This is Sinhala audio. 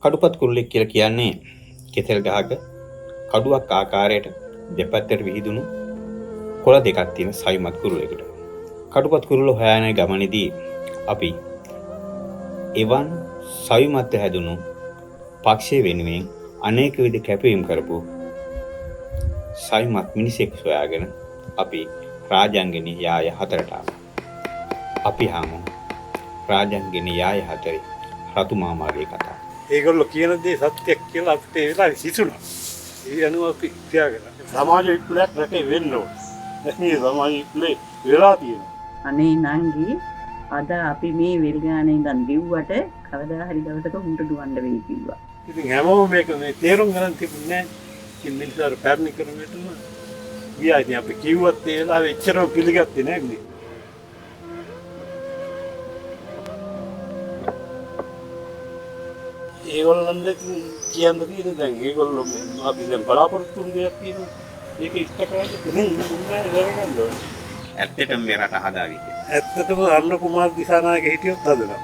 කඩුපත් කුරුල්ලෙක් කියලා කියන්නේ කෙසෙල් ගහක කඩුවක් ආකාරයට දෙපැත්තට විහිදුණු කොළ දෙකක් තියෙන සවිමත් කුරුල්ලෙකුට. කඩුපත් කුරුල්ල හොයාගෙන ගමනේදී අපි එවන් සවිමත් හැදුණු පක්ෂය වෙනුවෙන් අනේක විද කැපවීම කරපු සවිමත් මිනිසෙක් සොයාගෙන අපි රාජාංගනී යාය 4ට ආවා. අපි හමු රාජාංගනී යාය 4 රතු මාමාගේ කතාව. ඒගොල්ලෝ කියන දේ සත්‍යයක් කියලා අපිට ඒ වෙලාවේ හිතුණා. ඒ අනුව අපි තියාගෙන සමාජ විප්ලවයක් රැකේ වෙන්න ඕනේ. මේ සමාජ විප්ලවය වෙලා තියෙනවා. අනේ නංගි අද අපි මේ වෙල් ගානේ ඉඳන් දිව්වට කවදා හරි දවසක උන්ට දුවන්න වෙයි කිව්වා. ඉතින් හැමෝම මේක මේ තේරුම් ගන්න තිබුණේ නැහැ. ඉතින් මිනිස්සුන්ට පැරණි කරමිටම ගියා. ඉතින් අපි කිව්වත් ඒ වෙලාවේ එච්චරම පිළිගත්තේ නැහැ. ඒගොල්ලන්ට කියන්න තියෙන දැන් ඒගොල්ලෝ අපි දැන් බලාපොරොත්තු වෙන දෙයක් තියෙනවා. ඒක ඉෂ්ට කරන්නේ නැහැ. ඇත්තටම මේ රට හදාවිද? ඇත්තටම අන්න කුමාර දිසානායක හිටියොත් හදනවා.